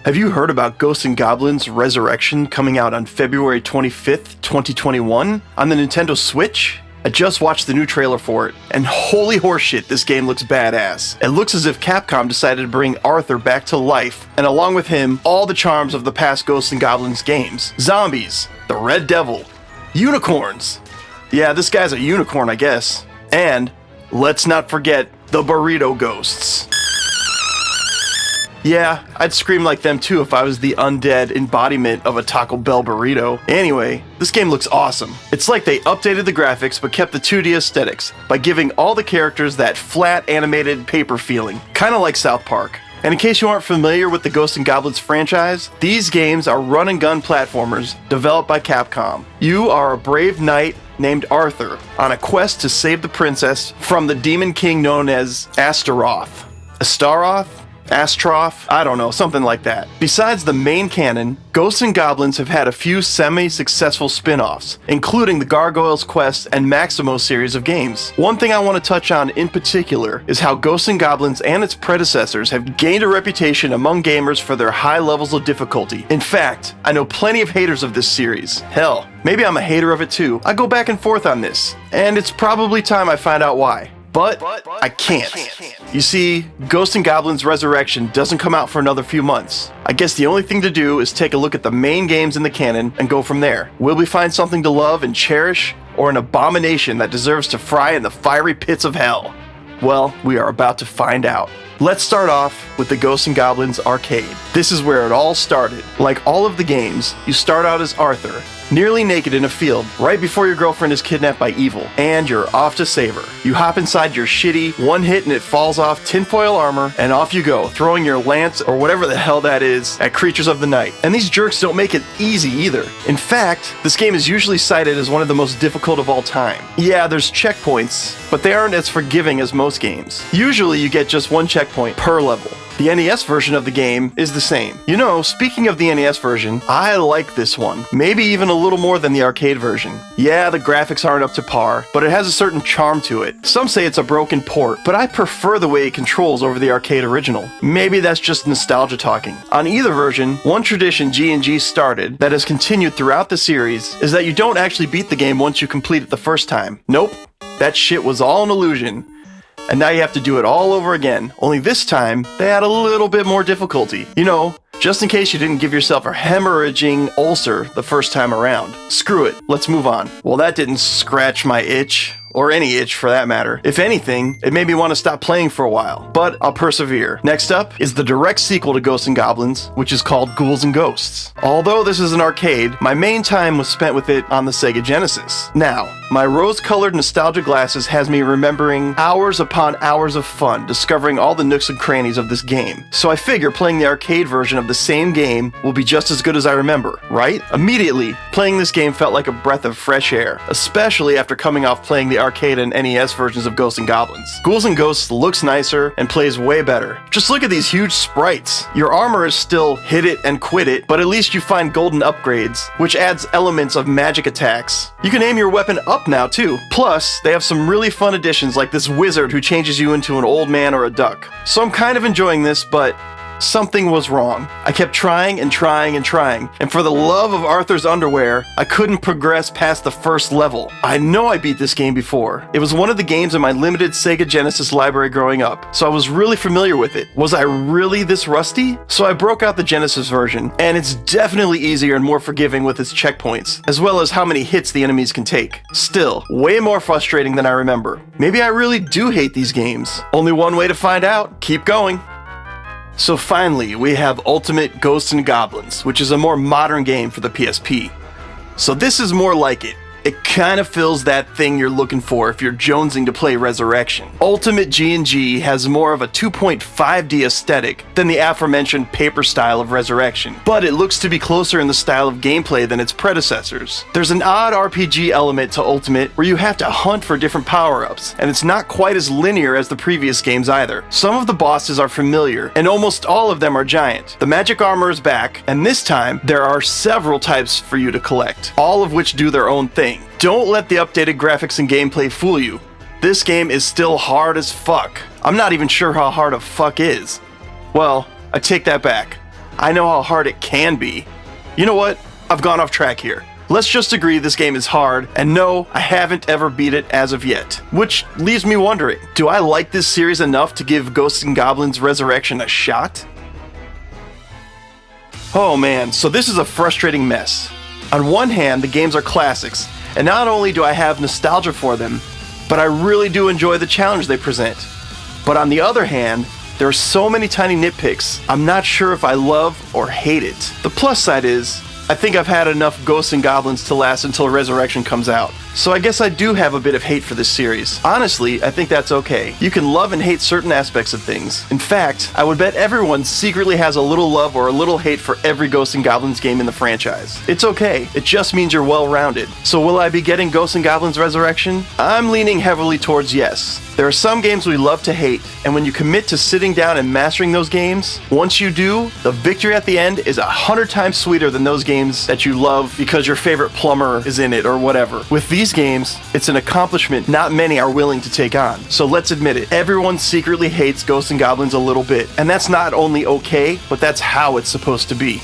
Have you heard about Ghosts N Goblins Resurrection coming out on February 25th, 2021 on the Nintendo Switch? I just watched the new trailer for it, and holy horseshit, this game looks badass. It looks as if Capcom decided to bring Arthur back to life, and along with him, all the charms of the past Ghosts N Goblins games. Zombies, the Red Devil, unicorns. Yeah, this guy's a unicorn, I guess. And let's not forget the burrito ghosts. Yeah, I'd scream like them too if I was the undead embodiment of a Taco Bell burrito. Anyway, this game looks awesome. It's like they updated the graphics but kept the 2D aesthetics by giving all the characters that flat animated paper feeling, kinda like South Park. And in case you aren't familiar with the Ghosts N Goblins franchise, these games are run and gun platformers developed by Capcom. You are a brave knight named Arthur on a quest to save the princess from the demon king known as Astaroth. Astroth? I don't know, something like that. Besides the main canon, Ghosts N Goblins have had a few semi-successful spin-offs, including the Gargoyles Quest and Maximo series of games. One thing I want to touch on in particular is how Ghosts N Goblins and its predecessors have gained a reputation among gamers for their high levels of difficulty. In fact, I know plenty of haters of this series. Hell, maybe I'm a hater of it too. I go back and forth on this, and it's probably time I find out why. But I can't. You see, Ghosts N Goblins Resurrection doesn't come out for another few months. I guess the only thing to do is take a look at the main games in the canon and go from there. Will we find something to love and cherish, or an abomination that deserves to fry in the fiery pits of hell? Well, we are about to find out. Let's start off with the Ghosts N Goblins arcade. This is where it all started. Like all of the games, you start out as Arthur, nearly naked in a field, right before your girlfriend is kidnapped by evil, and you're off to save her. You hop inside your shitty one hit and it falls off tinfoil armor, and off you go, throwing your lance or whatever the hell that is at creatures of the night. And these jerks don't make it easy either. In fact, this game is usually cited as one of the most difficult of all time. Yeah, there's checkpoints, but they aren't as forgiving as most games. Usually you get just one checkpoint per level. The NES version of the game is the same. You know, speaking of the NES version, I like this one. Maybe even a little more than the arcade version. Yeah, the graphics aren't up to par, but it has a certain charm to it. Some say it's a broken port, but I prefer the way it controls over the arcade original. Maybe that's just nostalgia talking. On either version, one tradition G&G started that has continued throughout the series is that you don't actually beat the game once you complete it the first time. Nope, that shit was all an illusion. And now you have to do it all over again, only this time, they add a little bit more difficulty. You know, just in case you didn't give yourself a hemorrhaging ulcer the first time around. Screw it, let's move on. Well, that didn't scratch my itch. Or any itch for that matter. If anything, it made me want to stop playing for a while, but I'll persevere. Next up is the direct sequel to Ghosts N Goblins, which is called Ghouls and Ghosts. Although this is an arcade, my main time was spent with it on the Sega Genesis. Now, my rose-colored nostalgia glasses has me remembering hours upon hours of fun discovering all the nooks and crannies of this game. So I figure playing the arcade version of the same game will be just as good as I remember, right? Immediately, playing this game felt like a breath of fresh air, especially after coming off playing the arcade and NES versions of Ghosts N Goblins. Ghouls and Ghosts looks nicer and plays way better. Just look at these huge sprites. Your armor is still hit it and quit it, but at least you find golden upgrades, which adds elements of magic attacks. You can aim your weapon up now too. Plus, they have some really fun additions like this wizard who changes you into an old man or a duck. So I'm kind of enjoying this, but something was wrong. I kept trying and trying and trying, and for the love of Arthur's underwear, I couldn't progress past the first level. I know I beat this game before. It was one of the games in my limited Sega Genesis library growing up, so I was really familiar with it. Was I really this rusty? So I broke out the Genesis version, and it's definitely easier and more forgiving with its checkpoints, as well as how many hits the enemies can take. Still, way more frustrating than I remember. Maybe I really do hate these games. Only one way to find out. Keep going. So finally, we have Ultimate Ghosts N Goblins, which is a more modern game for the PSP. So this is more like it. It kind of fills that thing you're looking for if you're jonesing to play Resurrection. Ultimate G&G has more of a 2.5D aesthetic than the aforementioned paper style of Resurrection, but it looks to be closer in the style of gameplay than its predecessors. There's an odd RPG element to Ultimate where you have to hunt for different power-ups, and it's not quite as linear as the previous games either. Some of the bosses are familiar, and almost all of them are giant. The magic armor is back, and this time, there are several types for you to collect, all of which do their own thing. Don't let the updated graphics and gameplay fool you. This game is still hard as fuck. I'm not even sure how hard a fuck is. Well, I take that back. I know how hard it can be. You know what? I've gone off track here. Let's just agree this game is hard, and no, I haven't ever beat it as of yet. Which leaves me wondering, do I like this series enough to give Ghosts N Goblins Resurrection a shot? Oh man, so this is a frustrating mess. On one hand, the games are classics, and not only do I have nostalgia for them, but I really do enjoy the challenge they present. But on the other hand, there are so many tiny nitpicks, I'm not sure if I love or hate it. The plus side is, I think I've had enough Ghosts N Goblins to last until Resurrection comes out. So I guess I do have a bit of hate for this series. Honestly, I think that's okay. You can love and hate certain aspects of things. In fact, I would bet everyone secretly has a little love or a little hate for every Ghosts N Goblins game in the franchise. It's okay, it just means you're well-rounded. So will I be getting Ghosts N Goblins Resurrection? I'm leaning heavily towards yes. There are some games we love to hate, and when you commit to sitting down and mastering those games, once you do, the victory at the end is 100 times sweeter than those games that you love because your favorite plumber is in it or whatever. With these games, it's an accomplishment not many are willing to take on. So let's admit it, everyone secretly hates Ghosts N Goblins a little bit, and that's not only okay, but that's how it's supposed to be.